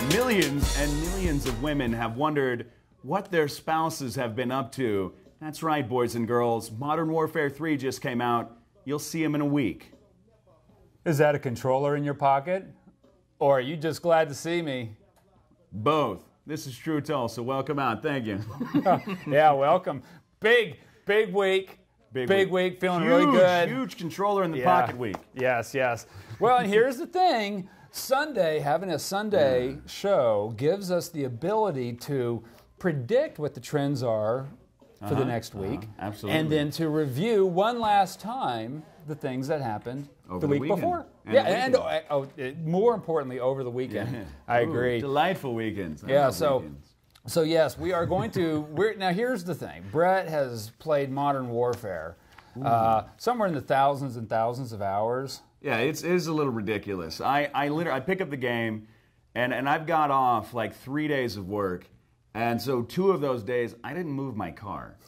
Millions and millions of women have wondered what their spouses have been up to. That's right, boys and girls. Modern Warfare 3 just came out. You'll see them in a week. Is that a controller in your pocket? Or are you just glad to see me? Both. This is Tru Tulsa. Welcome out. Thank you. Yeah, welcome. Big week. Big week. Feeling huge, really good. Huge controller in the pocket week. Yes. Well, and here's the thing. Sunday, having a Sunday show gives us the ability to predict what the trends are for the next week. Absolutely. And then to review one last time the things that happened over the week before. And more importantly, over the weekend. Yeah. I agree. Delightful weekends. So yes, we are going to. Now here's the thing. Brett has played Modern Warfare somewhere in the thousands and thousands of hours. Yeah, it is a little ridiculous. I pick up the game, and I've got off like 3 days of work, and so 2 of those days I didn't move my car.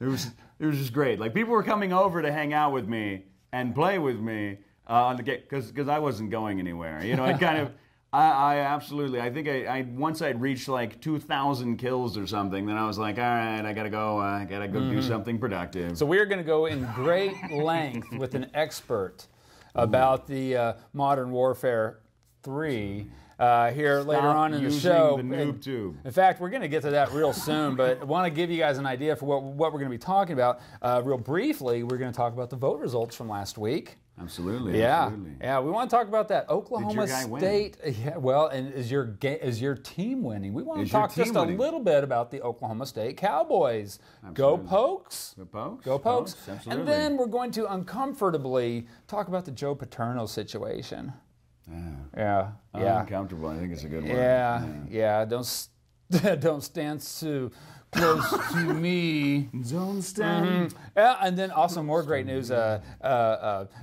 It was just great. Like, people were coming over to hang out with me and play with me on the game because I wasn't going anywhere. You know, I kind of. I absolutely. I think I once I'd reached like 2,000 kills or something. Then I was like, all right, I gotta go. Do something productive. So we're going to go in great length with an expert about the Modern Warfare 3 here later on in the show. The noob tube. In fact, we're going to get to that real soon, but I want to give you guys an idea for what we're going to be talking about. Real briefly, we're going to talk about the vote results from last week. Absolutely. Yeah. We want to talk about that Oklahoma State. Win? Yeah, well, and is your team winning? We want to talk just a little bit about the Oklahoma State Cowboys. Absolutely. Go Pokes! Go Pokes! Go Pokes! Absolutely. And then we're going to uncomfortably talk about the Joe Paterno situation. Yeah. Uncomfortable. I think it's a good word. Yeah. Don't stand too close to me. Don't stand. Yeah, and then also more great news. The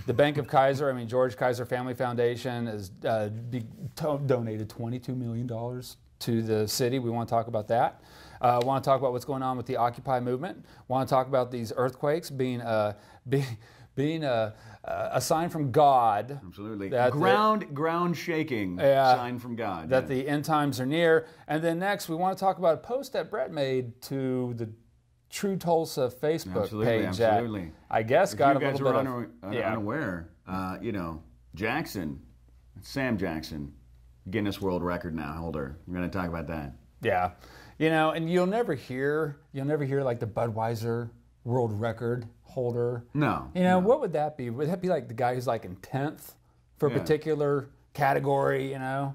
Bank of Kaiser, George Kaiser Family Foundation, has donated $22 million to the city. We want to talk about that. Want to talk about what's going on with the Occupy movement. Want to talk about these earthquakes being a sign from God. Absolutely. Ground shaking sign from God. That the end times are near. And then next, we want to talk about a post that Brett made to the Tru Tulsa Facebook page. Absolutely. I guess if got you a guys little are bit unaware, Sam Jackson, Guinness World Record holder. We're going to talk about that. Yeah. And you'll never hear like the Budweiser World Record holder. No. What would that be? Would that be like the guy who's like in 10th for a particular category, Yeah.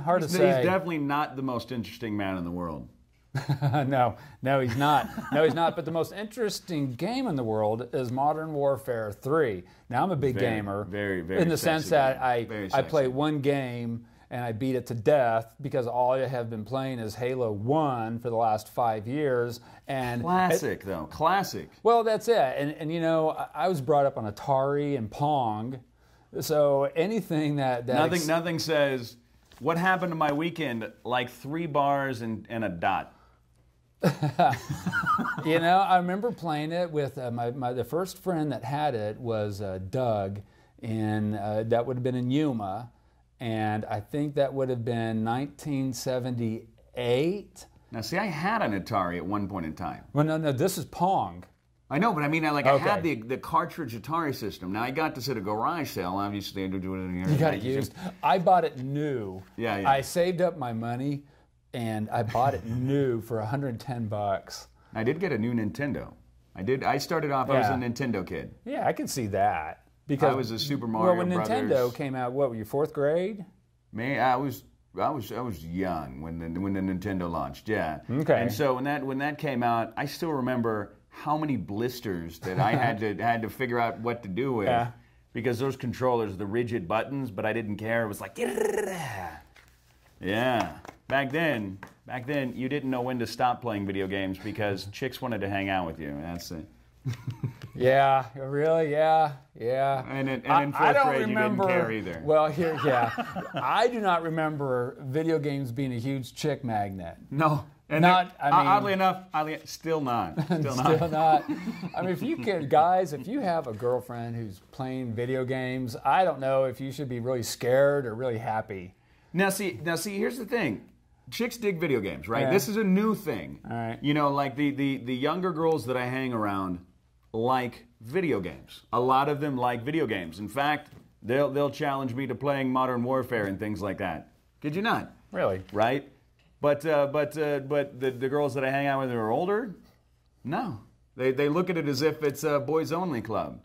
Hard to say. He's definitely not the most interesting man in the world. No, he's not. But the most interesting game in the world is Modern Warfare 3. Now, I'm a big gamer. Very, very in the sense that I play sexy. one game and I beat it to death because all I have been playing is Halo 1 for the last 5 years. And Classic. Well, that's it. And I was brought up on Atari and Pong. So anything that nothing says, what happened to my weekend, like 3 bars and a dot. I remember playing it with the first friend that had it was Doug, and that would have been in Yuma. And I think that would have been 1978. Now, see, I had an Atari at one point in time. Well, no, this is Pong. I know, but I had the cartridge Atari system. Now, I got this at a garage sale. Obviously, I do it in here. You got it used. I bought it new. Yeah. I saved up my money, and I bought it new for $110. I did get a new Nintendo. I started off, I was a Nintendo kid. Yeah, I can see that. Because I was a Super Mario when Brothers. Nintendo came out, what were you, 4th grade? I was young when the Nintendo launched. Yeah. Okay. And so when that came out, I still remember how many blisters that I had to figure out what to do with, because those controllers, the rigid buttons, but I didn't care. It was like, yeah. Back then, you didn't know when to stop playing video games because chicks wanted to hang out with you. That's it. Yeah, really, yeah. And in 4th grade, you didn't care either. Well, I do not remember video games being a huge chick magnet. No. And oddly enough, still not. Still not. If you have a girlfriend who's playing video games, I don't know if you should be really scared or really happy. Now see, here's the thing. Chicks dig video games, right? Yeah. This is a new thing. All right. You know, like the younger girls that I hang around like video games. A lot of them like video games. In fact, they'll challenge me to playing Modern Warfare and things like that. Kid you not? Really? Right? But the girls that I hang out with who are older, no. They look at it as if it's a boys only club.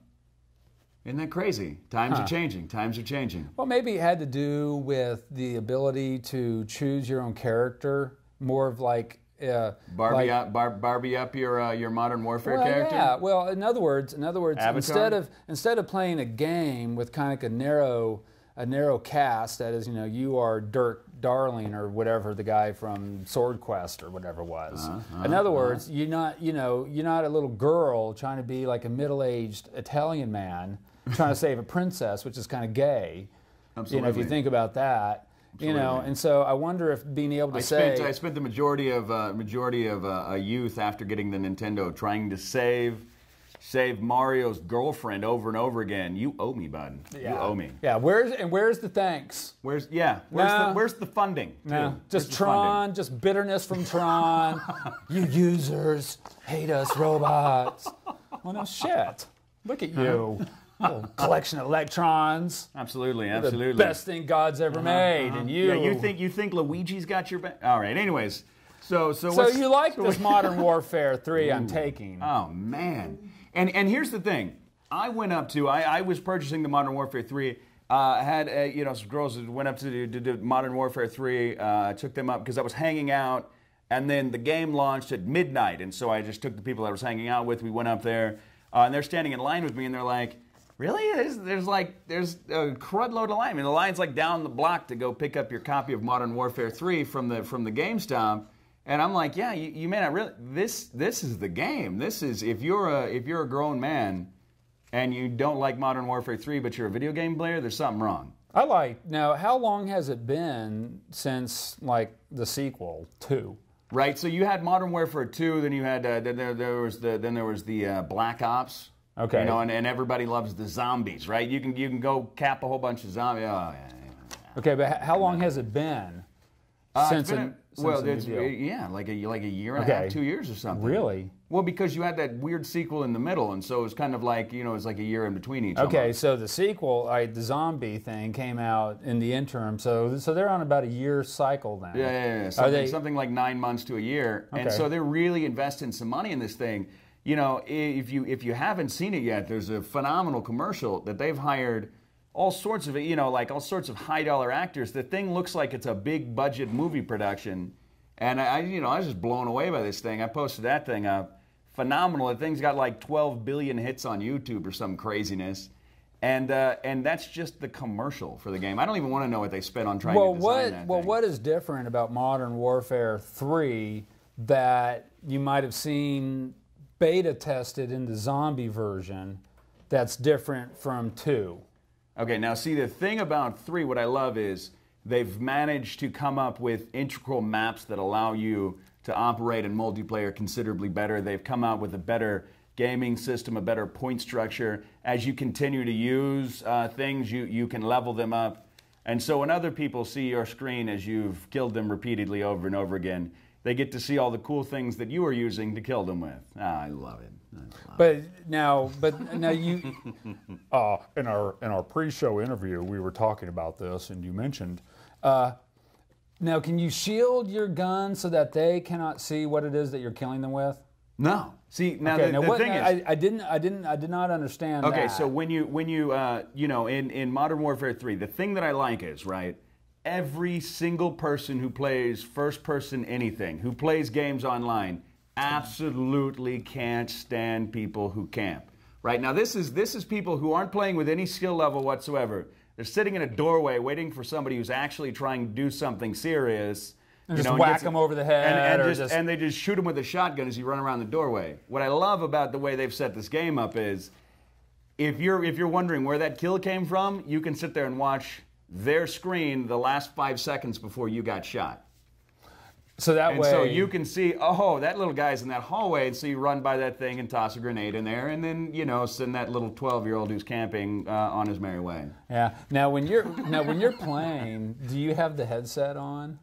Isn't that crazy? Times are changing. Times are changing. Well, maybe it had to do with the ability to choose your own character, more of like Barbie up your Modern Warfare character. Yeah. Well, in other words, Avatar? instead of playing a game with kind of like a narrow cast, that is, you are Dirk Darling or whatever, the guy from Sword Quest or whatever it was. In other words, you're not a little girl trying to be like a middle-aged Italian man trying to save a princess, which is kind of gay. Absolutely. If you think about that. Absolutely. And so I wonder if being able to I spent the majority of a youth after getting the Nintendo trying to save Mario's girlfriend over and over again. You owe me, bud. Yeah. You owe me. Yeah. Where's the thanks? Where's the funding? No. Too? Just Tron. Just bitterness from Tron. You users hate us robots. Well, no shit. Look at you. Little collection of electrons. Absolutely. The best thing God's ever made, and you. Yeah, you think Luigi's got your back? All right. Anyways, so you like this Modern Warfare 3? I'm taking. Oh man. And here's the thing. I went up to I was purchasing the Modern Warfare 3. I had some girls that went up to do Modern Warfare 3. Took them up because I was hanging out, and then the game launched at midnight, and so I just took the people I was hanging out with. We went up there, and they're standing in line with me, and they're like, "Really? There's a crud load of line. I mean, the line's like down the block to go pick up your copy of Modern Warfare 3 from the GameStop." And I'm like, yeah, you may not really. This is the game. This is if you're a grown man, and you don't like Modern Warfare 3, but you're a video game player, there's something wrong. Now, how long has it been since like the sequel 2? Right. So you had Modern Warfare 2, then you had then there was the Black Ops. Okay. And everybody loves the zombies, right? You can go cap a whole bunch of zombies. Oh, yeah. Okay, but how long has it been since? Like a year and a half, 2 years or something. Really? Well, because you had that weird sequel in the middle, and so it was kind of like it's like a year in between each. Okay, almost. so the sequel, the zombie thing, came out in the interim. So they're on about a year cycle then. Yeah. Something like 9 months to a year, okay. And so they're really investing some money in this thing. If you haven't seen it yet, there's a phenomenal commercial that they've hired all sorts of all sorts of high-dollar actors. The thing looks like it's a big-budget movie production, and I was just blown away by this thing. I posted that thing up. Phenomenal. The thing's got like 12 billion hits on YouTube or some craziness, and that's just the commercial for the game. I don't even want to know what they spent on trying to design that thing. What is different about Modern Warfare 3 that you might have seen beta tested in the zombie version that's different from 2? Okay, now see, the thing about 3, what I love is they've managed to come up with integral maps that allow you to operate in multiplayer considerably better. They've come out with a better gaming system, a better point structure. As you continue to use things, you can level them up. And so when other people see your screen as you've killed them repeatedly over and over again, they get to see all the cool things that you are using to kill them with. I love it. But now you in our pre-show interview we were talking about this, and you mentioned now can you shield your gun so that they cannot see what it is that you're killing them with? No. See, now okay, the thing is, I did not understand. Okay, that. so when you in Modern Warfare 3, the thing that I like is, right, every single person who plays first-person anything, who plays games online, absolutely can't stand people who camp. Right now, this is people who aren't playing with any skill level whatsoever. They're sitting in a doorway waiting for somebody who's actually trying to do something serious. And just whack them over the head, and they just shoot them with a shotgun as you run around the doorway. What I love about the way they've set this game up is, if you're wondering where that kill came from, you can sit there and watch their screen the last 5 seconds before you got shot. So that and way, so you can see, oh, that little guy's in that hallway, and so you run by that thing and toss a grenade in there, and then send that little 12-year-old who's camping on his merry way. Yeah. Now when you're playing, do you have the headset on?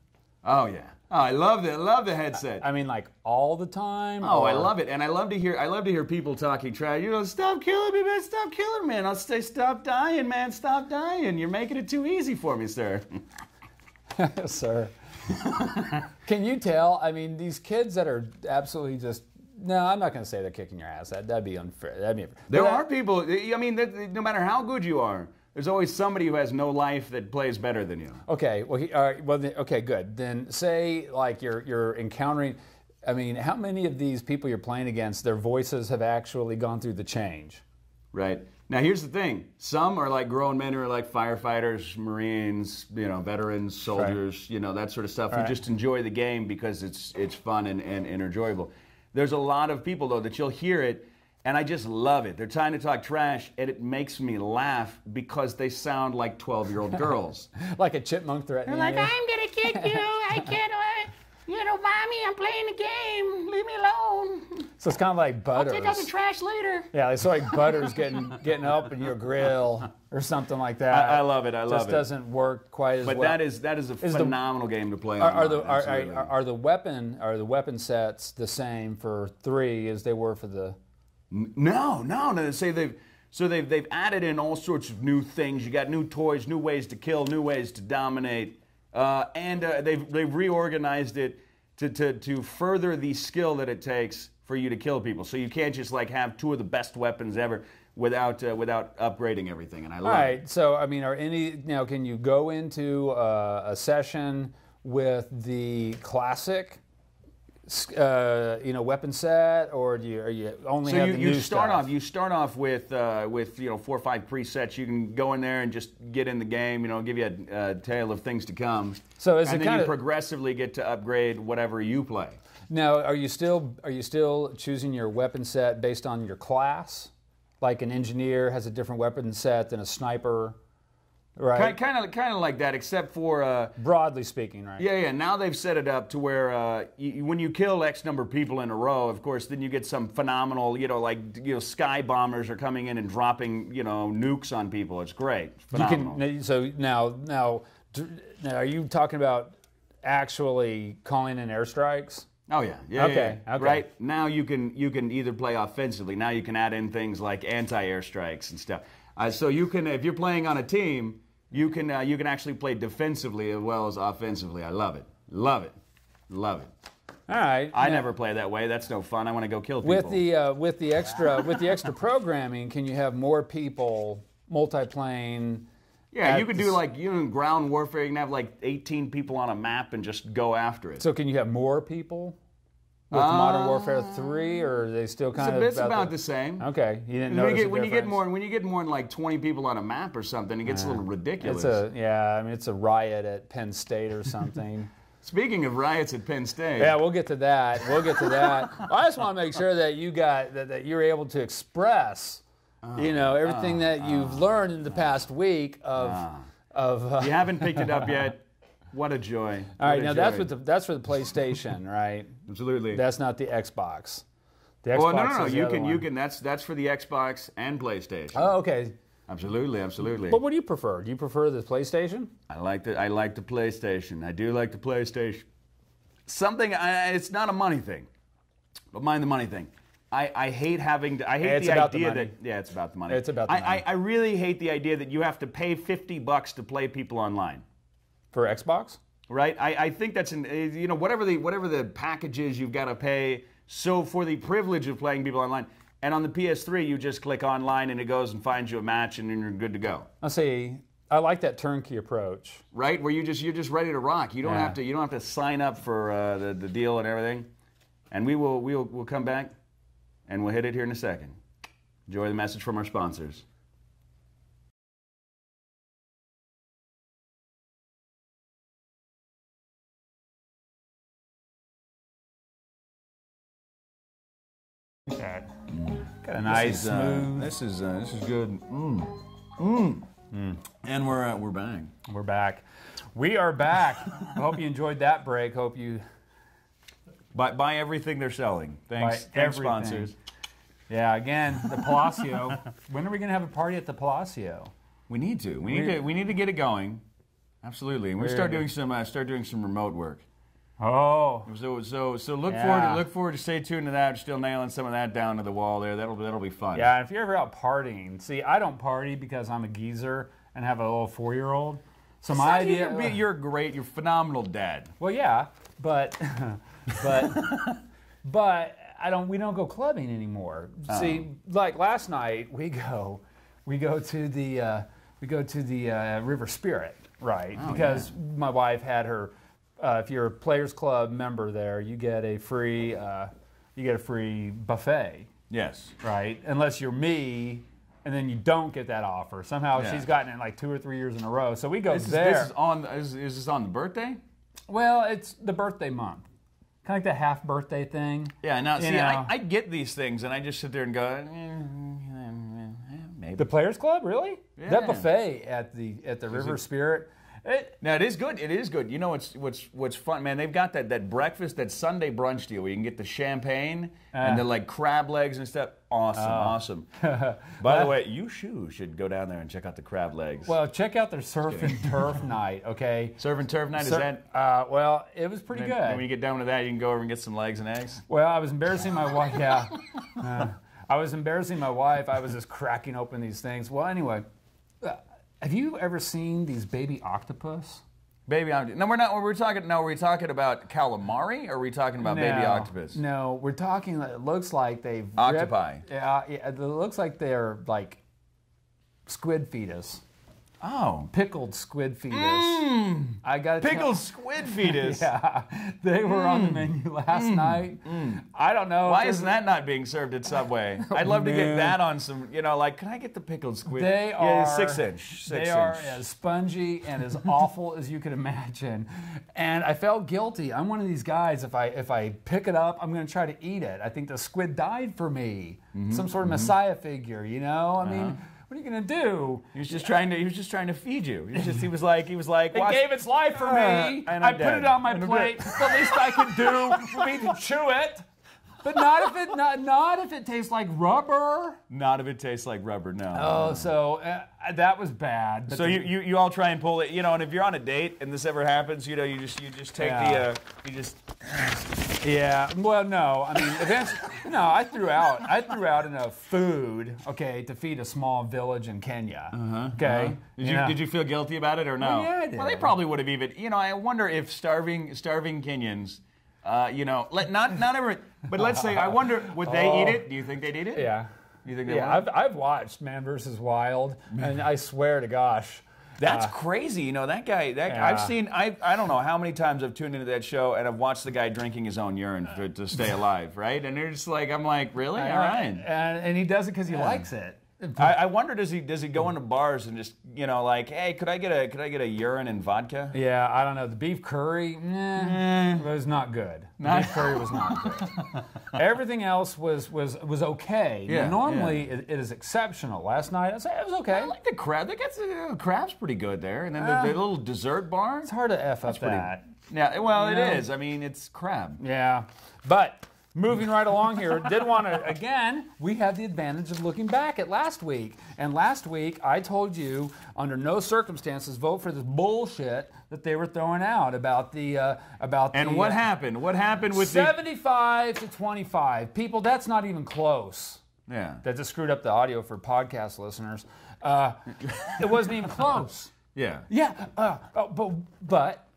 Oh yeah. Oh, I love the headset. I mean, like all the time. Oh, I love it, and I love to hear people talking trash. Stop killing me, man! Stop killing me, man! I'll say, stop dying, man! Stop dying! You're making it too easy for me, sir. Sir. Can you tell? I mean, these kids that are absolutely just. No, I'm not going to say they're kicking your ass. That'd be unfair. There are people. I mean, no matter how good you are, there's always somebody who has no life that plays better than you. Okay. Well, all right. Well, okay. Good. Then say like you're encountering. I mean, how many of these people you're playing against, their voices have actually gone through the change? Right. Now, here's the thing. Some are like grown men who are like firefighters, Marines, veterans, soldiers, right. That sort of stuff, who just enjoy the game because it's fun and enjoyable. There's a lot of people, though, that you'll hear it, and I just love it. They're trying to talk trash, and it makes me laugh because they sound like 12-year-old girls. Like a chipmunk threatening They're like, you. I'm going to kick you. I can't. Mommy, I'm playing the game. Leave me alone. So it's kind of like Butters. I'll take out the trash later. Yeah, it's like Butters getting up in your grill or something like that. I love it. I love it. Just doesn't work quite as well. But that is a phenomenal game to play. Are the weapon sets the same for 3 as they were for the? No. They've added in all sorts of new things. You got new toys, new ways to kill, new ways to dominate. And they've reorganized it to further the skill that it takes for you to kill people. So you can't just like have 2 of the best weapons ever without upgrading everything. And I love it. All right. So I mean, can you go into a session with the classic? Weapon set, or are you only have the new stuff? You start off with 4 or 5 presets. You can go in there and just get in the game. Give you a tale of things to come. So and then you progressively get to upgrade whatever you play. Now, are you still choosing your weapon set based on your class? Like an engineer has a different weapon set than a sniper. Right. Kind of like that, except for broadly speaking, right? Yeah. Now they've set it up to where when you kill X number of people in a row, of course, then you get some phenomenal, sky bombers are coming in and dropping, nukes on people. It's great. It's phenomenal. So now, are you talking about actually calling in airstrikes? Oh yeah. Okay. Right now you can either play offensively. Now you can add in things like anti-airstrikes and stuff. So you can, if you're playing on a team, you can actually play defensively as well as offensively. I love it. Love it. All right. I never play that way. That's no fun. I want to go kill people. With the extra programming, can you have more people multiplaying? Yeah, you could do like ground warfare. You can have like 18 people on a map and just go after it. So can you have more people? With Modern Warfare 3, or are they still kind of? It's about the same. Okay, you didn't know. When you get more than like 20 people on a map or something, it gets a little ridiculous. It's a riot at Penn State or something. Speaking of riots at Penn State. Yeah, we'll get to that. I just want to make sure that you got that you're able to express, everything that you've learned in the past week of. You haven't picked it up yet. What a joy! All right, now that's for the PlayStation, right? Absolutely. That's not the Xbox. The Xbox no. You can. That's for the Xbox and PlayStation. Oh, okay. Absolutely. But what do you prefer? Do you prefer the PlayStation? I like the PlayStation. I do like the PlayStation. It's not a money thing, but mind the money thing. I hate having to. I hate the idea that. Yeah, it's about the money. It's about the money. I really hate the idea that you have to pay $50 to play people online. For Xbox? Right? I think that's whatever the package is, you've got to pay. So for the privilege of playing people online, and on the PS3 you just click online and it goes and finds you a match and you're good to go. I like that turnkey approach. Right? Where you're just ready to rock. You don't have to sign up for the deal and everything. And we'll come back and we'll hit it here in a second. Enjoy the message from our sponsors. Got a nice smooth. This is good. And we're back. We're back. We are back. I hope you enjoyed that break. Hope you Buy everything they're selling. Thanks, everything. sponsors. Yeah, again, the Palacio. When are we going to have a party at the Palacio? We need to. We need to get it going. Absolutely, and we start doing some remote work. Oh, so look forward to stay tuned to that. Still nailing some of that down to the wall there. That'll be fun. Yeah, if you're ever out partying, see, I don't party because I'm a geezer and have a little 4-year-old. So my idea, you're phenomenal dad. Well, yeah, but we don't go clubbing anymore. Oh. See, like last night we go to the River Spirit, right? Oh, because my wife had her. If you're a Players Club member there, you get a free buffet. Yes. Right, unless you're me. And then you don't get that offer. Somehow she's gotten it like 2 or 3 years in a row. So we go there. Is this on the birthday? Well, it's the birthday month. Kind of like the half birthday thing. Yeah, now, see, I get these things and I just sit there and go, maybe. The Players Club, really? Yeah. That buffet at the River Spirit. Now, it is good. It is good. You know what's fun, man? They've got that breakfast, that Sunday brunch deal where you can get the champagne and the like crab legs and stuff. Awesome. By the way, you should go down there and check out the crab legs. Well, check out their surf and turf night, okay? Surf and turf night, is that? Well, it was pretty good. And when you get done with that, you can go over and get some legs and eggs? Well, I was embarrassing my wife, I was embarrassing my wife. I was just cracking open these things. Well, anyway, have you ever seen these baby octopus? Baby octopus. No, we're not. We're talking. No, are we talking about calamari, or are we talking about baby octopus? No, we're talking. It looks like they've octopi. It looks like they're like squid fetus. Oh, pickled squid fetus. I got pickled squid fetus. Yeah, they were on the menu last night. I don't know. Why isn't that not being served at Subway? I'd love to get that on some. Like, can I get the pickled squid? They are 6 inch. They are as spongy and as awful as you could imagine. And I felt guilty. I'm one of these guys. If I pick it up, I'm going to try to eat it. I think the squid died for me. Some sort of messiah figure. I mean. What are you gonna do? He was just trying to feed you. He was like. It gave its life for me. I put it on my plate. The least I can do would be to chew it. But not if it tastes like rubber. Not if it tastes like rubber. No. Oh, so that was bad. So you all try and pull it. And if you're on a date and this ever happens, you just take Yeah. Well, no. I mean, eventually, I threw out enough food, okay, to feed a small village in Kenya. Okay. Did you feel guilty about it or no? Well, yeah, I did. Well, they probably would have even. I wonder if starving Kenyans, not everyone, but let's say, I wonder, would they eat it? Do you think they'd eat it? Yeah. You think they would? I've watched Man vs. Wild, and I swear to gosh. That's crazy. That guy, I've seen, I don't know how many times I've tuned into that show and I've watched the guy drinking his own urine to stay alive, right? And they're just like, I'm like, really? All right. And he does it because he likes it. I wonder, does he go into bars and just, like, hey, could I get a urine and vodka? Yeah, I don't know. The beef curry, was not good. The beef curry was not good. Everything else was okay. Yeah, normally it is exceptional. Last night I said it was okay. I like the crab. They got the crab's pretty good there, and then the little dessert bar. It's hard to f up that. Yeah, well, it is. I mean, it's crab. Yeah, but. Moving right along here, we had the advantage of looking back at last week. And last week, I told you, under no circumstances, vote for this bullshit that they were throwing out about the. And what happened? What happened with 75 to 25. People, that's not even close. Yeah. That just screwed up the audio for podcast listeners. It wasn't even close. Yeah. Yeah. But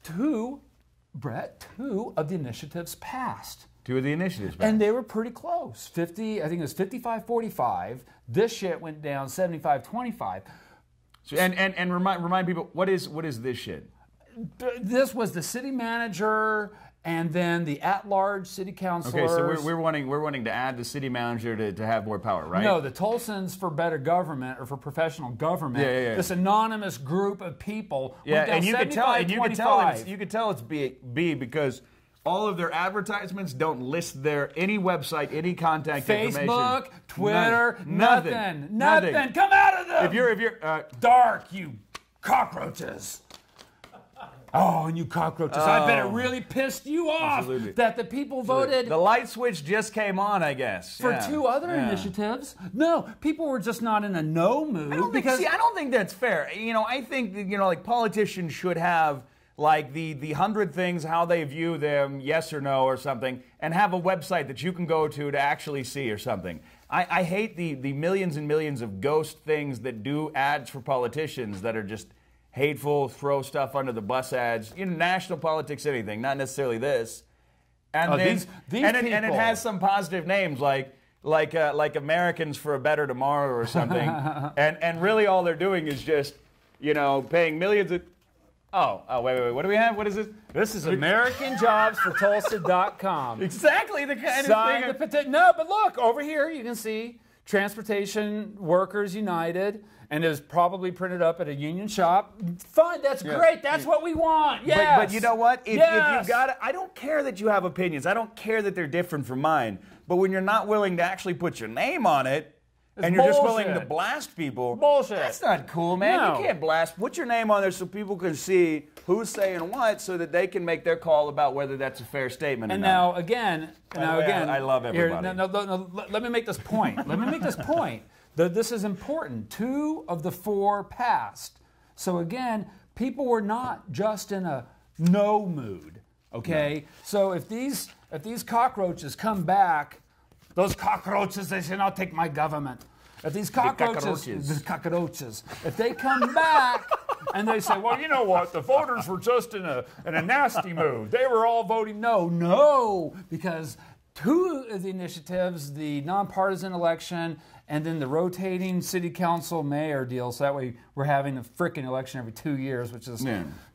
two of the initiatives passed. 2 of the initiatives. And they were pretty close. 50, I think it was 55-45. This shit went down 75-25. So, and remind people, what is this shit? This was the city manager and then the at-large city councilors. Okay, so we're wanting to add the city manager to have more power, right? No, the Tulsans for Better Government or for Professional Government. Yeah. This anonymous group of people. Yeah, and you could tell it's B because all of their advertisements don't list any website, any contact information. Facebook, Twitter, nothing. Come out of them! If you're dark, you cockroaches. Oh, and you cockroaches. I bet it really pissed you off Absolutely. that the people voted The light switch just came on, I guess. for two other initiatives. No, people were just not in a no mood. I don't think that's fair. You know, I think that, you know, like politicians should have like the 100 things, how they view them, yes or no or something, and have a website that you can go to actually see or something. I hate the millions and millions of ghost things that do ads for politicians that are just hateful, throw stuff under the bus ads, you know, national politics, anything, not necessarily this. And it has some positive names like Americans for a Better Tomorrow or something. and really all they're doing is just, you know, paying millions of... Oh, wait, what do we have? What is this? This is AmericanJobsForTulsa.com. Exactly the kind Sign of the thing. petition. No, but look, over here you can see Transportation Workers United, and it was probably printed up at a union shop. Fine, that's great. That's what we want. Yes. But you know what? If you've got it, I don't care that you have opinions. I don't care that they're different from mine. But when you're not willing to actually put your name on it, and you're just willing to blast people. Bullshit. That's not cool, man. No. You can't blast. Put your name on there so people can see who's saying what so that they can make their call about whether that's a fair statement or not. Now again, I love everybody. Let me make this point. This is important. 2 of the 4 passed. So again, people were not just in a no mood. Okay? No. So if these cockroaches come back, those cockroaches, they say, "I'll take my government." If these cockroaches, if they come back and they say, "Well, you know what? The voters were just in a nasty mood. They were all voting no." No, because 2 of the initiatives, the nonpartisan election and then the rotating city council mayor deal, so that way we're having a frickin' election every 2 years, which is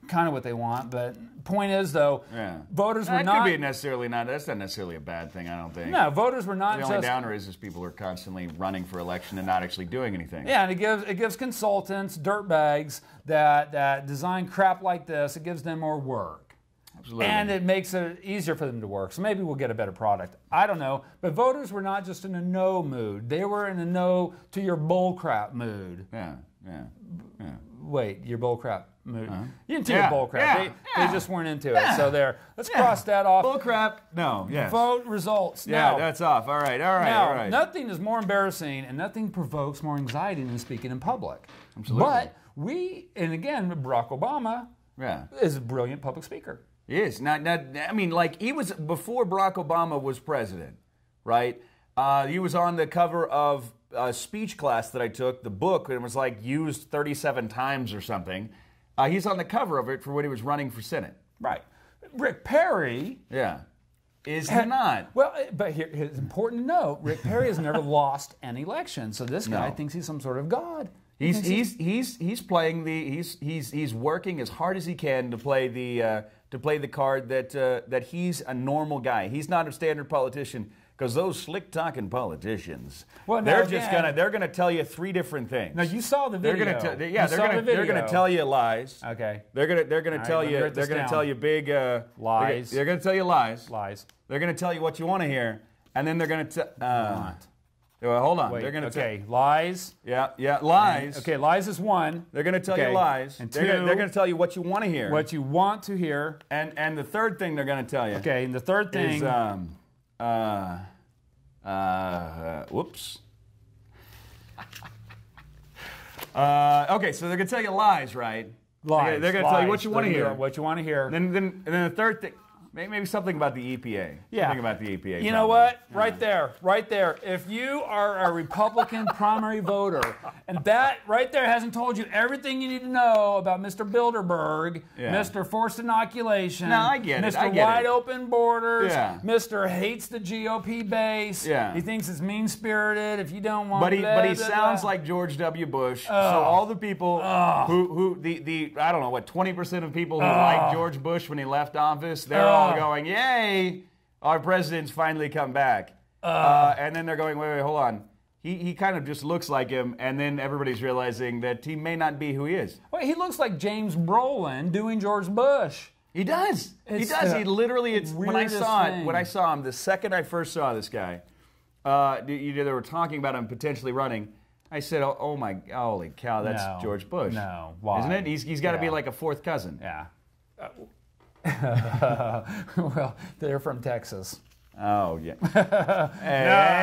kind of what they want. But point is, though, voters were not... That's not necessarily a bad thing, I don't think. No, voters were not the just... The only downer is people are constantly running for election and not actually doing anything. Yeah, and it gives consultants, dirtbags that design crap like this, it gives them more work. Absolutely. And it makes it easier for them to work. So maybe we'll get a better product. I don't know. But voters were not just in a no mood. They were in a no to your bullcrap mood. Yeah. Wait, your bullcrap mood. You didn't see your bullcrap. They just weren't into it. So there. Let's cross that off. Bullcrap, no. Yes. Vote results. Yeah, now, that's off. All right. Now, nothing is more embarrassing and nothing provokes more anxiety than speaking in public. Absolutely. But and again, Barack Obama is a brilliant public speaker. He is. I mean, like, he was, before Barack Obama was president, right? He was on the cover of a speech class that I took, the book, and it was like used 37 times or something. He's on the cover of it for when he was running for Senate. Right. Rick Perry... Is not. Well, but here, it's important to know, Rick Perry has never lost an election, so this guy thinks he's some sort of god. He's playing he's working as hard as he can to play the card that he's a normal guy. He's not a standard politician, because those slick talking politicians, they're gonna tell you 3 different things. Now you saw the video. They're gonna tell you lies. Okay. They're gonna tell you big lies. They're gonna tell you lies. Lies. They're gonna tell you what you want to hear, and then they're gonna well, hold on. Wait, they're gonna lies. Lies. Okay, lies is 1. They're going to tell you lies. And 2, they're going to tell you what you want to hear. What you want to hear. And the third thing they're going to tell you. Okay, and the third thing is whoops. Okay, so they're going to tell you lies, right? Lies. They're going to tell you what you want to hear. What you want to hear. And then the third thing. Maybe something about the EPA. Yeah. Something about the EPA. You know what? Right there. If you are a Republican primary voter, and that right there hasn't told you everything you need to know about Mr. Bilderberg, Mr. Forced Inoculation, no, I get it. Mr. Wide Open Borders, Mr. Hates the GOP base. Yeah. He thinks it's mean-spirited if you don't want. But he sounds like George W. Bush. So all the people who I don't know what 20% of people who liked George Bush when he left office, they're all going, yay, our president's finally come back. And then they're going, wait, hold on. He kind of just looks like him, and then everybody's realizing that he may not be who he is. Well, he looks like James Brolin doing George Bush. He does. He does. He literally, when I saw him, the second I first saw this guy, they were talking about him potentially running. I said, oh my, holy cow, that's George Bush. No, why? Isn't it? He's got to be like a 4th cousin. Yeah. Well, they're from Texas. Oh yeah. Hey.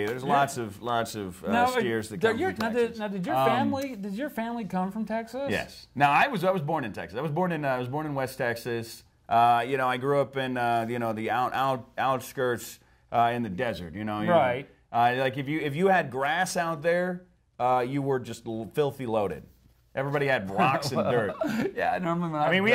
There's lots of skiers that come from Texas. Did your family come from Texas? Yes. Now I was born in Texas. I was born in West Texas. I grew up in the outskirts in the desert. Right. Like if you had grass out there, you were just filthy loaded. Everybody had rocks and dirt. Yeah, normally when we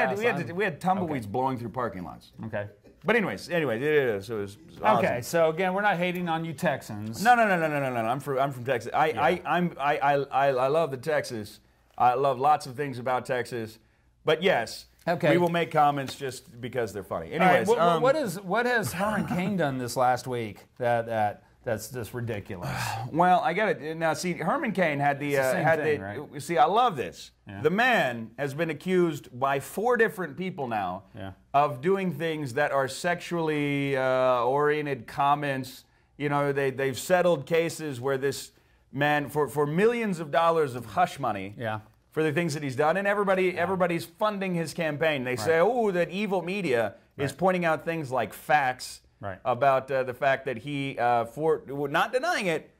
had tumbleweeds blowing through parking lots. Okay. But anyways, so it was awesome. Okay, so again, we're not hating on you Texans. No. I'm from Texas. I love the Texas. I love lots of things about Texas. But yes, we will make comments just because they're funny. Anyways, what has Herman Cain done this last week that's just ridiculous? Well, I got it. Now, see, Herman Cain had right? See, I love this. Yeah. The man has been accused by 4 different people now of doing things that are sexually oriented comments. They've settled cases where this man, for millions of dollars of hush money, for the things that he's done, and everybody's funding his campaign. They say, oh, that evil media is pointing out things like facts about the fact that he, for not denying it,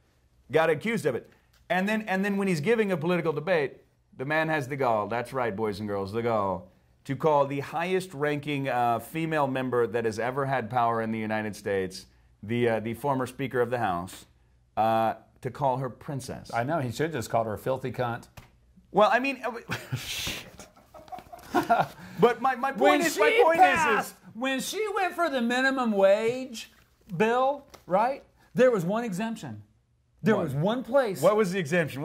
got accused of it. And then when he's giving a political debate, the man has the gall, that's right, boys and girls, the gall, to call the highest-ranking female member that has ever had power in the United States, the former Speaker of the House, to call her princess. I know, he should have just called her a filthy cunt. Well, I mean, shit. But my point is, when she went for the minimum wage bill, right? There was one exemption. There was one place. What was the exemption?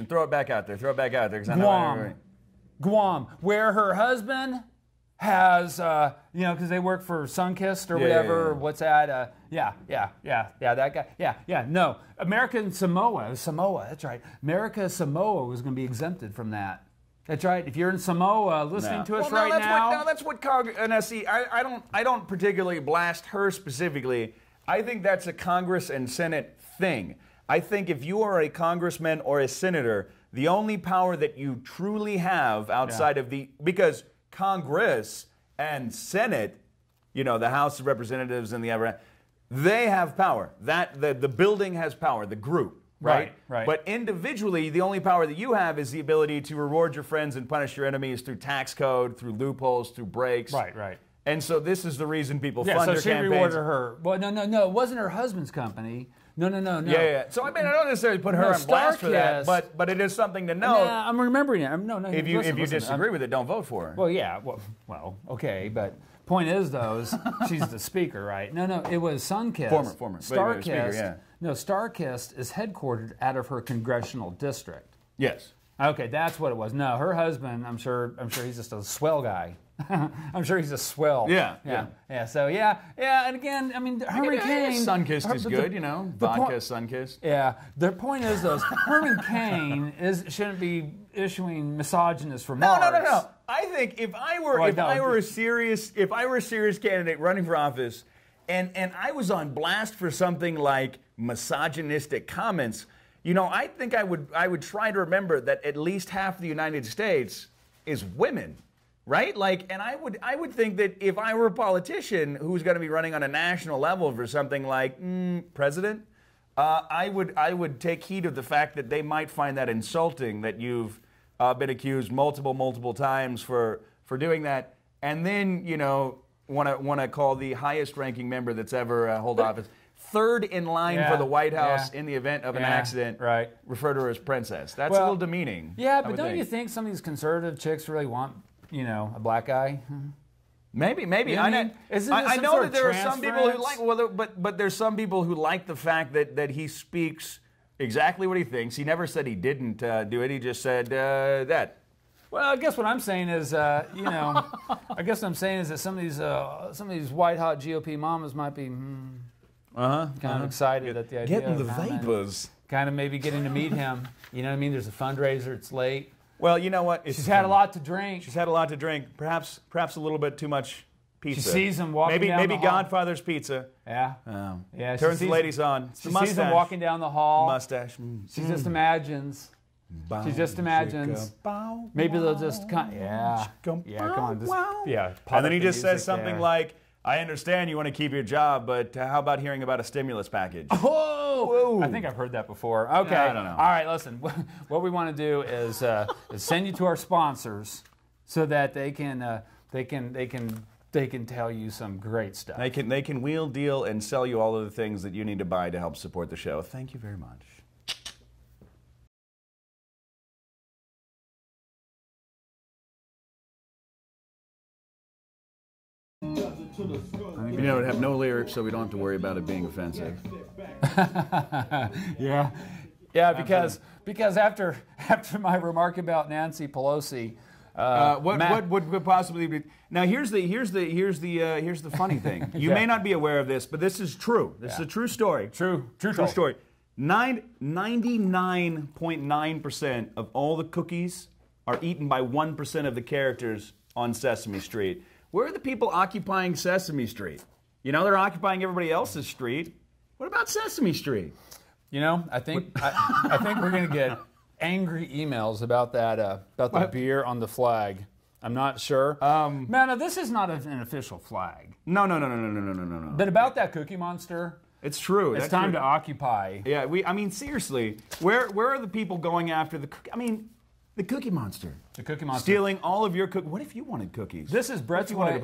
Throw it back out there. Guam, where her husband has, because they work for Sunkist or whatever. What's that? That guy. No, American Samoa. That's right. Samoa was going to be exempted from that. That's right. If you're in Samoa listening to us now. That's what Congress. And see, I don't particularly blast her specifically. I think that's a Congress and Senate thing. I think if you are a congressman or a senator, the only power that you truly have outside of because Congress and Senate, the House of Representatives and the other, they have power. The building has power, the group, right? But individually, the only power that you have is the ability to reward your friends and punish your enemies through tax code, through loopholes, through breaks. Right. And so this is the reason people fund their campaigns. So she rewarded her. Well, no, it wasn't her husband's company. No. Yeah. So I don't necessarily put her on blast for that, but it is something to know. No, I'm remembering it. If you disagree with it, don't vote for her. Well, yeah. Well, okay, but point is, though, she's the speaker, right? No, it was Sunkist. Former. Starkist. Speaker, yeah. No, Starkist is headquartered out of her congressional district. Yes. Okay, that's what it was. No, her husband, I'm sure he's just a swell guy. I'm sure he's a swell. Yeah. So and again, I mean, Herman Cain. Sunkist is good, vodka Sunkist. Yeah. The point is, though, Herman Cain shouldn't be issuing misogynist remarks. No. I think if I were a serious candidate running for office, and I was on blast for something like misogynistic comments, I think I would try to remember that at least half the United States is women. Right? And I would think that if I were a politician who's going to be running on a national level for something like president, I would take heed of the fact that they might find that insulting that you've been accused multiple times for doing that, and then want to call the highest ranking member that's ever hold office third in line for the White House in the event of an accident. Right. Refer to her as princess. That's a little demeaning. Yeah, but don't you think some of these conservative chicks really want a black guy? Maybe. I know that there are some people who but there's some people who like the fact that he speaks exactly what he thinks. He never said he didn't do it. He just said that. Well, I guess what I'm saying is, I guess what I'm saying is that some of these white hot GOP mamas might be kind of excited at the idea. Getting the vapors. Kind of maybe getting to meet him. You know what I mean? There's a fundraiser. It's late. Well, you know what? She's had a lot to drink. Perhaps a little bit too much pizza. She sees him walking down the hall. Maybe Godfather's pizza. Yeah. Turns the ladies on. She sees him walking down the hall. Mustache. She just imagines. She just imagines maybe they'll just come on, and then he just says something like, I understand you want to keep your job, but how about hearing about a stimulus package? Whoa! I think I've heard that before. Okay. I don't know. All right, listen. What we want to do is send you to our sponsors so that they can tell you some great stuff. They can wheel, deal, and sell you all of the things that you need to buy to help support the show. Thank you very much. You know, it have no lyrics, so we don't have to worry about it being offensive. Yeah, because after my remark about Nancy Pelosi, what would possibly be? Now here's the funny thing. You may not be aware of this, but this is true. This is a true story. True story. 99.9% of all the cookies are eaten by 1% of the characters on Sesame Street. Where are the people occupying Sesame Street? You know, they're occupying everybody else's street. What about Sesame Street? You know, I think we're going to get angry emails about that about the beer on the flag. I'm not sure. Man, no, this is not an official flag. No. But about that Cookie Monster, it's true. It's time to occupy. Yeah, I mean, seriously, where are the people going after the Cookie Monster? The Cookie Monster. Stealing all of your cookies. What if you wanted cookies? This is Brett's way.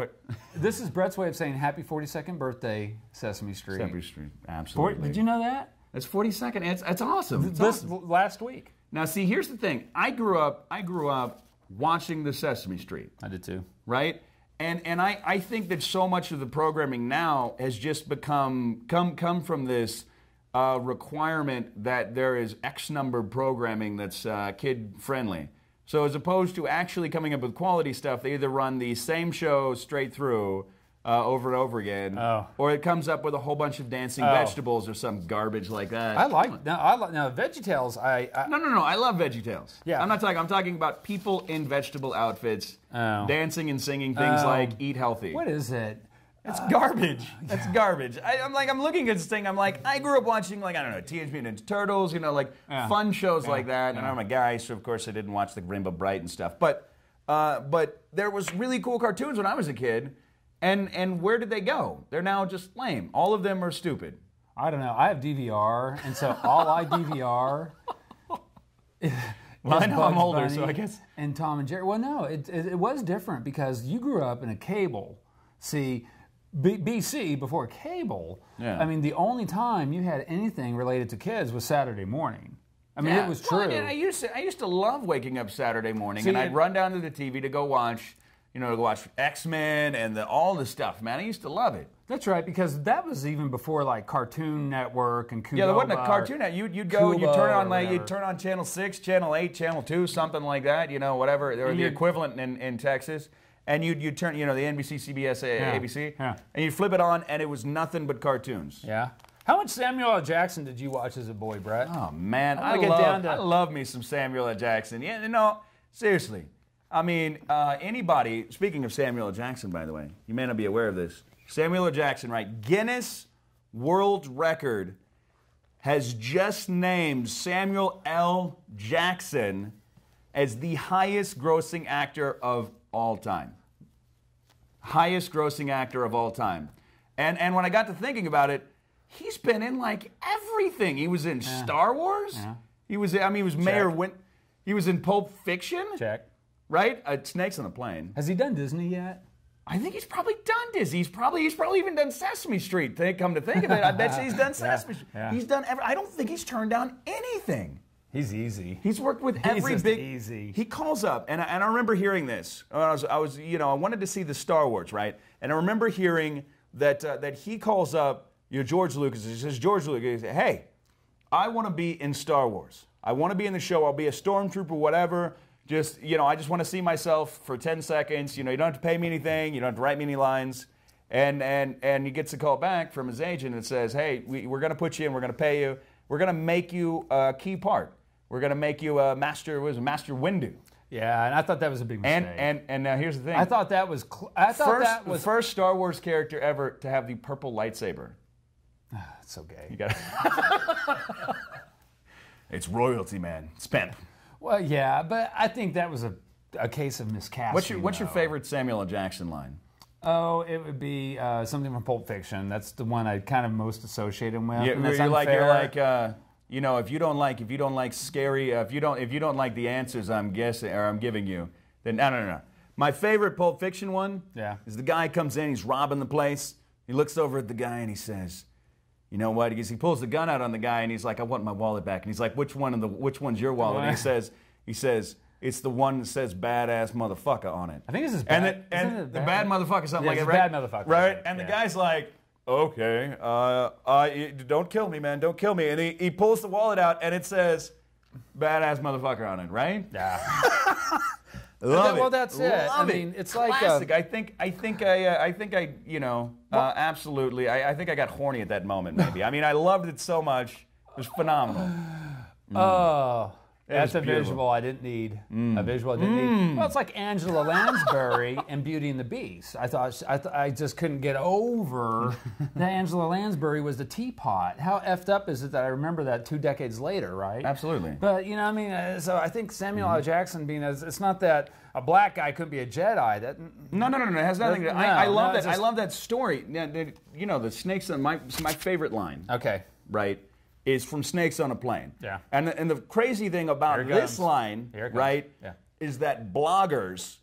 This is Brett's way of saying happy 42nd birthday, Sesame Street. Sesame Street, absolutely. Did you know that? It's 42nd. It's awesome. It's this awesome. Last week. Now, see, here's the thing. I grew up watching the Sesame Street. I did too. Right? And I think that so much of the programming now has just come from this requirement that there is X number of programming that's kid friendly. So as opposed to actually coming up with quality stuff, they either run the same show straight through over and over again, or it comes up with a whole bunch of dancing vegetables or some garbage like that. I like now VeggieTales. No. I love VeggieTales. Yeah. I'm talking about people in vegetable outfits dancing and singing things like "Eat Healthy." What is it? It's garbage. It's garbage. I'm looking at this thing. I'm like, I grew up watching, like, I don't know, Teenage Mutant Ninja Turtles, you know, like fun shows like that. And I'm a guy, so of course I didn't watch the Rainbow Bright and stuff. But there was really cool cartoons when I was a kid. And where did they go? They're now just lame. All of them are stupid. I don't know. I have DVR, and so all I DVR. Well, I know I'm older, Bunny so I guess. And Tom and Jerry. Well, no, it was different because you grew up in a cable. See. BC, before cable, I mean, the only time you had anything related to kids was Saturday morning. I mean, it was true. Well, I used to love waking up Saturday morning, and I'd run down to the TV to go watch, X-Men and all the stuff, man. I used to love it. That's right, because that was even before, like, Cartoon Network and Kubo. Yeah, there wasn't a Cartoon Network. You'd go, you'd turn on Channel 6, Channel 8, Channel 2, something like that, whatever, or the equivalent in Texas. And you'd turn, the NBC, CBS, ABC, and you'd flip it on, and it was nothing but cartoons. Yeah. How much Samuel L. Jackson did you watch as a boy, Brett? Oh, man. I love me some Samuel L. Jackson. Yeah, seriously. I mean, anybody, speaking of Samuel L. Jackson, by the way, you may not be aware of this. Samuel L. Jackson, right? Guinness World Record has just named Samuel L. Jackson as the highest grossing actor of all time. Highest grossing actor of all time. And when I got to thinking about it, he's been in like everything. He was in Star Wars. Yeah. He was Mayor Win. He was in Pulp Fiction. Check. Right? Snakes on a Plane. Has he done Disney yet? I think he's probably done Disney. He's probably even done Sesame Street. Come to think of it, I bet you he's done Sesame Street. Yeah. He's done I don't think he's turned down anything. He's easy. He's worked with every big. Easy. He calls up, and I remember hearing this. I wanted to see the Star Wars, right? And I remember hearing that he calls up George Lucas. He says, George Lucas, he says, hey, I want to be in Star Wars. I want to be in the show. I'll be a stormtrooper, whatever. Just I just want to see myself for 10 seconds. You don't have to pay me anything. You don't have to write me any lines. And he gets a call back from his agent and says, hey, we're going to put you in. We're going to pay you. We're going to make you a key part. We're going to make you a Master Windu. Yeah, and I thought that was a big mistake. And now here's the thing. I thought that was the first Star Wars character ever to have the purple lightsaber. It's so gay. You got it. It's royalty, man. Spent. Well, yeah, but I think that was a case of miscasting. What's your though. favorite Samuel L. Jackson line? Oh, it would be something from Pulp Fiction. That's the one I kind of most associate him with. Yeah, and that's you're like unfair. you know, if you don't like scary, if you don't like the answers I'm guessing or I'm giving you, then no. My favorite Pulp Fiction one is the guy comes in, he's robbing the place. He looks over at the guy and he says, you know what? He pulls the gun out on the guy and he's like, I want my wallet back. And he's like, which one's your wallet? And he says, it's the one that says badass motherfucker on it. I think this is bad. And the bad motherfucker, something like it's it, right? Bad motherfucker. Right? And the guy's like, okay, don't kill me, man, don't kill me. And he pulls the wallet out and it says, badass motherfucker on it, right? Yeah. Love it. Well, that's it. Love I mean, it's classic. like I think I absolutely. I think I got horny at that moment. Maybe. I mean, I loved it so much. It was phenomenal. Oh, that's was a beautiful. visual I didn't need. A visual I didn't need. Well, it's like Angela Lansbury in Beauty and the Beast. I just couldn't get over that Angela Lansbury was the teapot. How effed up is it that I remember that 2 decades later, right? Absolutely. But you know, I mean, so I think Samuel L. Jackson being it's not that a black guy couldn't be a Jedi. That No. It has nothing to. No, I love no, that. I love that story. You know, the snakes on my favorite line. Okay. Right. Is from Snakes on a Plane. Yeah. And the crazy thing about this line, right, is that bloggers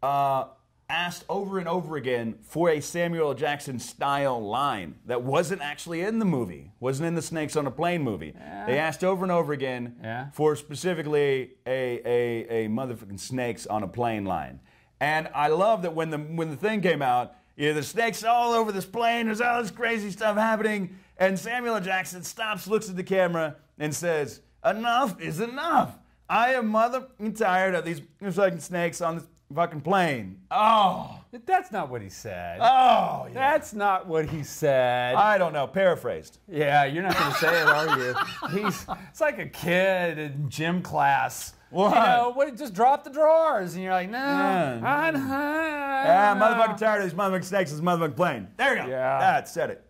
asked over and over again for a Samuel L. Jackson style line that wasn't actually in the movie, wasn't in the Snakes on a Plane movie. They asked over and over again for specifically a motherfucking Snakes on a Plane line. And I love that when the thing came out, the snakes all over this plane, there's all this crazy stuff happening. And Samuel L. Jackson stops, looks at the camera, and says, enough is enough. I am motherfucking tired of these fucking snakes on this fucking plane. Oh. That's not what he said. Oh, yeah. That's not what he said. I don't know. Paraphrased. Yeah, you're not going to say it, are you? It's like a kid in gym class. What? You know, just drop the drawers. And you're like, no. I'm motherfucking tired of these motherfucking snakes on this motherfucking plane. There you go. Yeah. That said it.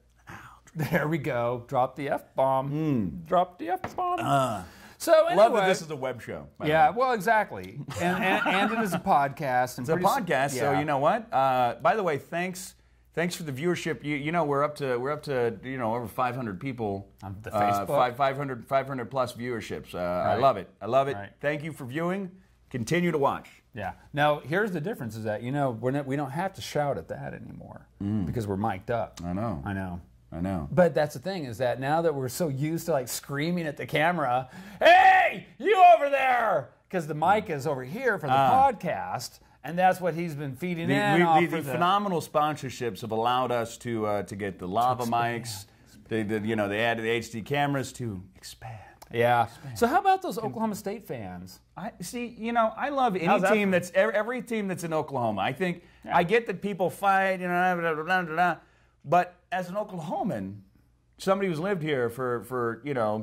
There we go. Drop the F-bomb. Drop the F-bomb. So anyway. Love that this is a web show. Yeah, well, exactly. And it is a podcast. And it's a podcast, so you know what? By the way, thanks for the viewership. You know, we're up to over 500 people. On the Facebook. 500 plus viewerships. Right. I love it. Right. Thank you for viewing. Continue to watch. Yeah. Now, here's the difference: is that we don't have to shout at that anymore because we're mic'd up. I know. But that's the thing, is that now that we're so used to like screaming at the camera, hey, you over there, because the mic is over here for the podcast, and that's what he's been feeding in. The phenomenal sponsorships have allowed us to get the lava mics. They added the HD cameras to expand. Yeah. So how about those Oklahoma State fans? I love any team every team that's in Oklahoma. I think I get that people fight, but as an Oklahoman, somebody who's lived here for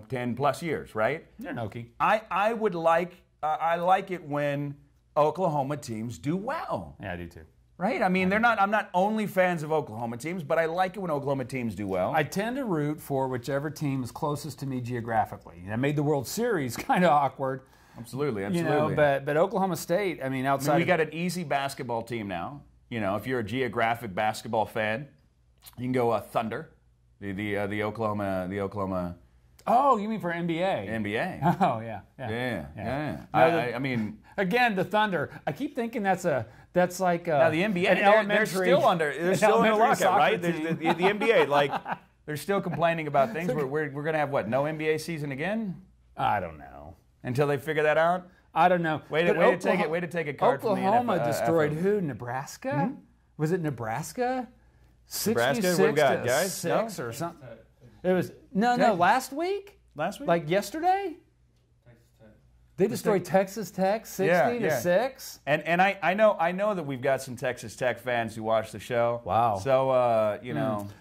10 plus years, right? You're an Okie. I would like I like it when Oklahoma teams do well. Yeah, I do too. Right? I mean, I'm not only fans of Oklahoma teams, but I like it when Oklahoma teams do well. I tend to root for whichever team is closest to me geographically. That made the World Series kind of awkward. Absolutely. But Oklahoma State, outside. We got an easy basketball team now. If you're a geographic basketball fan, you can go Thunder, the Oklahoma. Oh, you mean for NBA? NBA. Oh yeah. I mean, again, the Thunder. I keep thinking that's like now the NBA. They're still under lockout, right? The NBA, they're still complaining about things. We're going to have what? No NBA season again? I don't know. Until they figure that out. I don't know. Way to take a card from the Oklahoma destroyed who? Nebraska? Was it Nebraska? 66 what we got, to guys? 6 or something. It was no last week. Last week? Like yesterday? They destroyed Texas Tech 60 to 6. And I know that we've got some Texas Tech fans who watch the show. Wow. So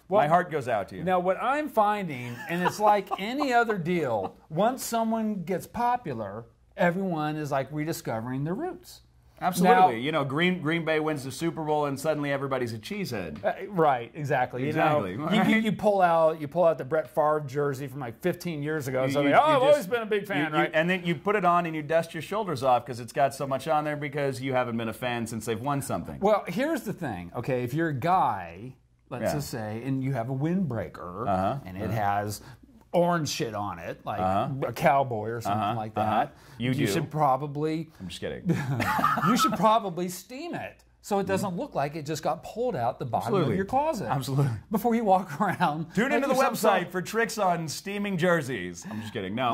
my heart goes out to you. Now what I'm finding, and it's like any other deal, once someone gets popular, everyone is like rediscovering their roots. Absolutely. Now, Green Bay wins the Super Bowl and suddenly everybody's a cheesehead. Right, exactly. Exactly. You pull out the Brett Favre jersey from like 15 years ago. So I've always been a big fan, right? And then you put it on and you dust your shoulders off because it's got so much on there because you haven't been a fan since they've won something. Well, here's the thing. Okay, if you're a guy, let's just say, and you have a windbreaker, and it has orange shit on it, like a cowboy or something like that. You should probably. I'm just kidding. You should probably steam it so it doesn't look like it just got pulled out the bottom of your closet. Absolutely. Before you walk around. Tune into the website for tricks on steaming jerseys. I'm just kidding. No.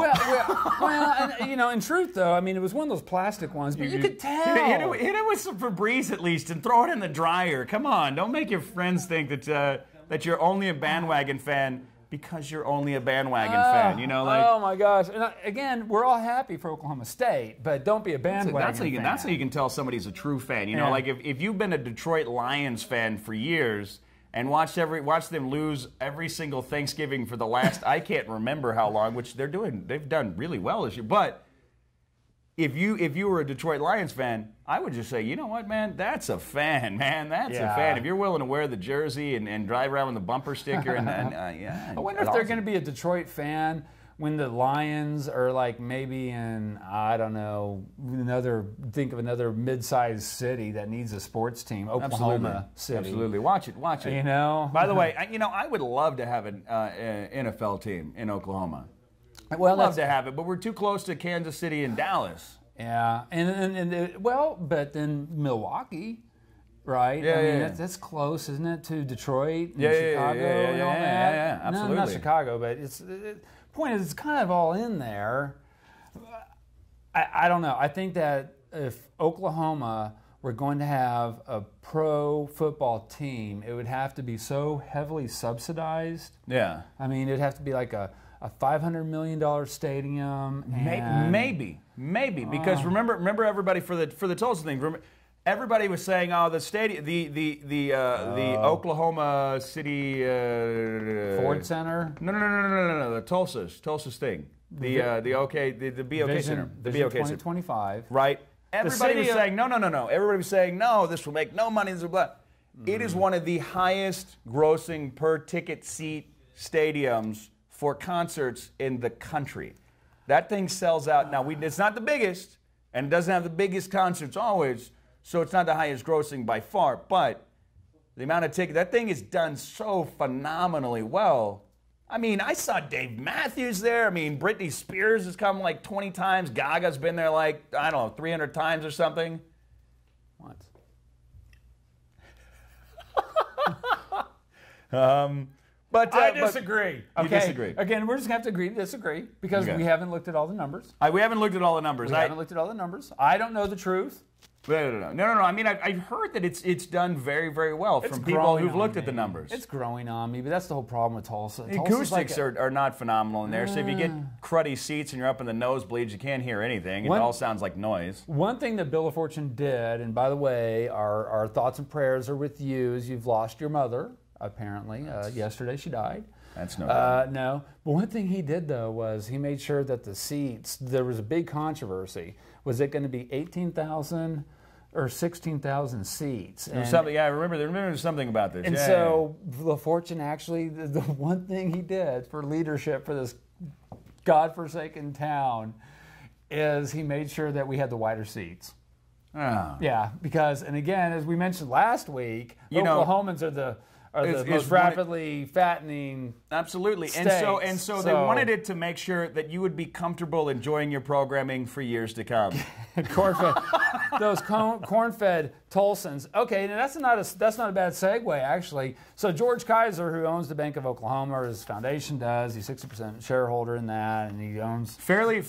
Well, and, in truth, though, I mean, it was one of those plastic ones, but you could tell. Hit it with some Febreze at least and throw it in the dryer. Come on. Don't make your friends think that you're only a bandwagon fan because you're only a bandwagon fan, oh my gosh! And again, we're all happy for Oklahoma State, but don't be a bandwagon fan. That's how you can tell somebody's a true fan. Like if you've been a Detroit Lions fan for years and watched them lose every single Thanksgiving for the last I can't remember how long, which they've done really well this year. But if you were a Detroit Lions fan, I would just say, you know what, man, that's a fan, man. That's a fan. If you're willing to wear the jersey and drive around with the bumper sticker, I wonder if they're going to be a Detroit fan when the Lions are like maybe in, I don't know, another mid-sized city that needs a sports team, Oklahoma City. Absolutely. Watch it. By the way, I would love to have an NFL team in Oklahoma. Well, I'd love to have it, but we're too close to Kansas City and Dallas. Yeah, but then Milwaukee, right? Yeah, that's close, isn't it, to Detroit and Chicago? Yeah, absolutely. No, not Chicago, but point is, it's kind of all in there. I don't know. I think that if Oklahoma were going to have a pro football team, it would have to be so heavily subsidized. Yeah. I mean, it'd have to be like a $500 million stadium. And Maybe because remember everybody for the Tulsa thing. Everybody was saying, "Oh, the stadium, the Oklahoma City Ford Center." No, the Tulsa's thing. The OK, the b.o.s Center, the b.o.s 2025. Right. Everybody was saying no. Everybody was saying no. This will make no money. This blah. It is one of the highest grossing per ticket seat stadiums for concerts in the country. That thing sells out. Now, it's not the biggest, and it doesn't have the biggest concerts always, so it's not the highest grossing by far, but the amount of tickets, that thing is done so phenomenally well. I mean, I saw Dave Matthews there. I mean, Britney Spears has come like 20 times. Gaga's been there like, I don't know, 300 times or something. What? But I disagree. You disagree. Again, we're just going to have to agree to disagree because we haven't looked at all the numbers. We haven't looked at all the numbers. I haven't looked at all the numbers. I don't know the truth. No. I mean, I've heard that it's done very, very well from people who've looked at the numbers. It's growing on me, but that's the whole problem with Tulsa. The acoustics are not phenomenal in there, so if you get cruddy seats and you're up in the nosebleeds, you can't hear anything. It all sounds like noise. One thing that Bill of Fortune did, and by the way, our thoughts and prayers are with you as you've lost your mother, apparently. Yesterday she died. That's no problem. No. But one thing he did, though, was he made sure that the seats, there was a big controversy. Was it going to be 18,000 or 16,000 seats? And something, I remember there was something about this. And so the Fortune actually, the one thing he did for leadership for this godforsaken town is he made sure that we had the wider seats. Oh. Yeah, because, and again, as we mentioned last week, Oklahomans are the most rapidly fattening. Absolutely. States. And so they wanted it to make sure that you would be comfortable enjoying your programming for years to come. Corn-fed, those corn-fed Tulsans. Okay, now that's not a bad segue, actually. So George Kaiser, who owns the Bank of Oklahoma, or his foundation does, he's 60% shareholder in that, and he owns fairly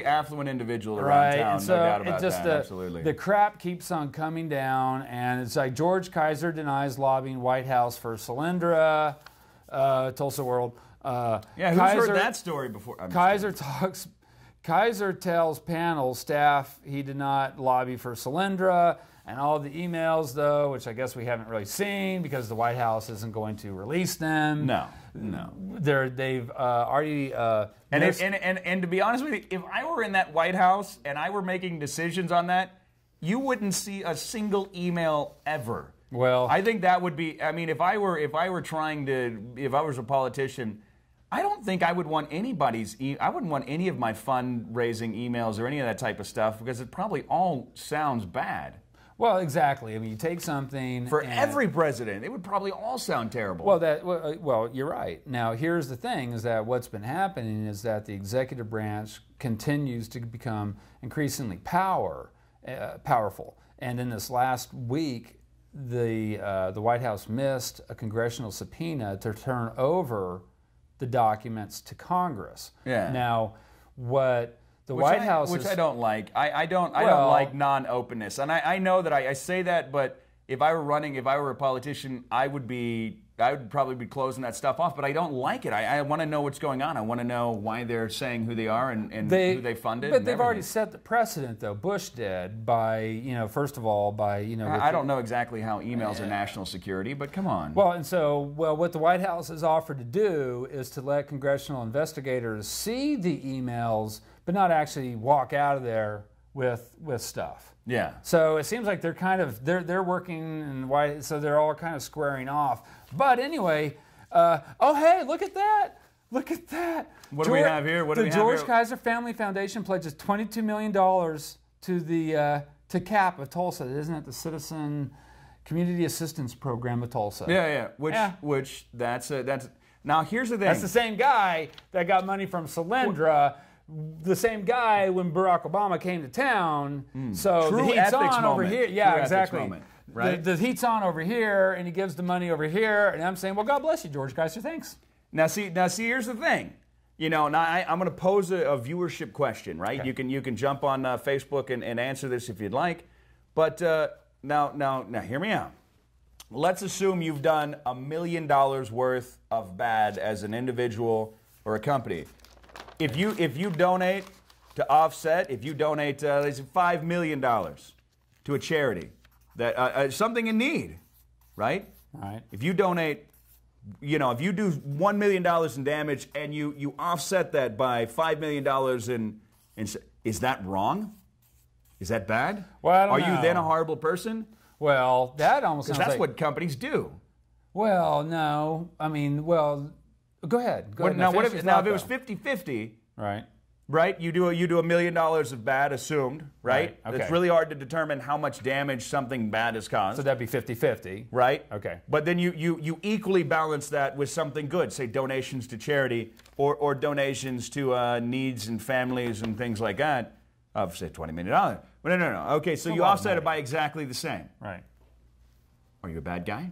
affluent individual around town. And so no doubt about that. Absolutely. The crap keeps on coming down, and it's like George Kaiser denies lobbying White House for Solyndra, Tulsa World. Who's heard that story before? Kaiser tells panel staff he did not lobby for Solyndra, and all the emails, though, which I guess we haven't really seen because the White House isn't going to release them. No. They've already. And to be honest with you, if I were in that White House and I were making decisions on that, you wouldn't see a single email ever. Well, I think that would be. I mean, if I was a politician, I don't think I would want anybody's. I wouldn't want any of my fundraising emails or any of that type of stuff because it probably all sounds bad. Well, exactly. I mean, you take something for every president, it would probably all sound terrible. Well, you're right. Now, here's the thing: is that what's been happening is that the executive branch continues to become increasingly powerful, and in this last week, the White House missed a congressional subpoena to turn over the documents to Congress. Yeah. Now, what the White House, which I don't like. I don't like non-openness, and I know that I say that, but if I were a politician, I would probably be closing that stuff off. But I don't like it. I want to know what's going on. I want to know why they're saying who they are and who they funded. But they've already set the precedent, though. Bush did by first of all by I don't know exactly how emails are national security, but come on. Well, what the White House has offered to do is to let congressional investigators see the emails, but not actually walk out of there with stuff. Yeah. So it seems like they're working in White, so they're all kind of squaring off. But anyway, oh hey, look at that! Look at that! What do we have here? The George Kaiser Family Foundation pledges $22 million to CAP of Tulsa. Isn't it the Citizen Community Assistance Program of Tulsa? Yeah. Which that's now here's the thing. That's the same guy that got money from Solyndra. The same guy when Barack Obama came to town. So the heat's on over here. Yeah, exactly. Moment, right? The heat's on over here, and he gives the money over here. And I'm saying, well, God bless you, George Kaiser. Thanks. Now see, here's the thing. Now I'm going to pose a viewership question, right? Okay. You can jump on Facebook and answer this if you'd like. But now hear me out. Let's assume you've done $1 million worth of bad as an individual or a company. If you donate to offset, if you donate $5 million to a charity that something in need, right? Right. If you donate, if you do $1 million in damage and you offset that by $5 million is that wrong? Is that bad? Well, I don't know. Are you then a horrible person? Well, that almost sounds that's what companies do. Well, no. I mean, go ahead. Now, if it was 50-50, right? You do $1 million of bad assumed, right? Okay. It's really hard to determine how much damage something bad has caused. So that'd be 50-50, right? Okay. But then you equally balance that with something good, say donations to charity or donations to needs and families and things like that of say $20 million. But no. Okay, so you offset it by exactly the same. Right. Are you a bad guy?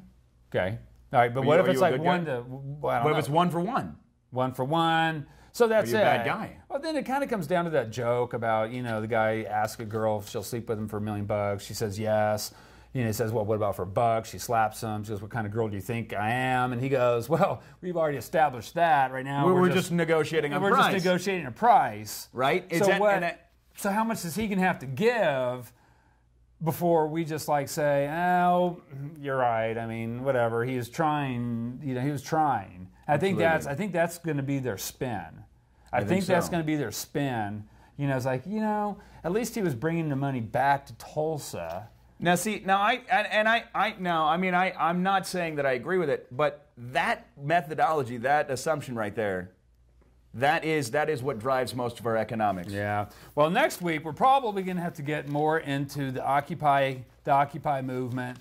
Okay. All right, but what if it's like one to? What if it's 1 for 1? 1 for 1. So that's it. Are you a bad guy? Well, then it kind of comes down to that joke about the guy asks a girl if she'll sleep with him for $1 million. She says yes. He says, well, what about for $1? She slaps him. She goes, what kind of girl do you think I am? And he goes, well, we've already established that. Right now we're just negotiating a price. We're just negotiating a price. Right. So how much does he going to have to give before we just say, oh, you're right. I mean, whatever. He was trying. He was trying. I think that's going to be their spin. I think that's going to be their spin. It's like, at least he was bringing the money back to Tulsa. Now, see, I'm not saying that I agree with it, but that methodology, that assumption right there, that is what drives most of our economics. Yeah. Well, next week we're probably going to have to get more into the Occupy movement.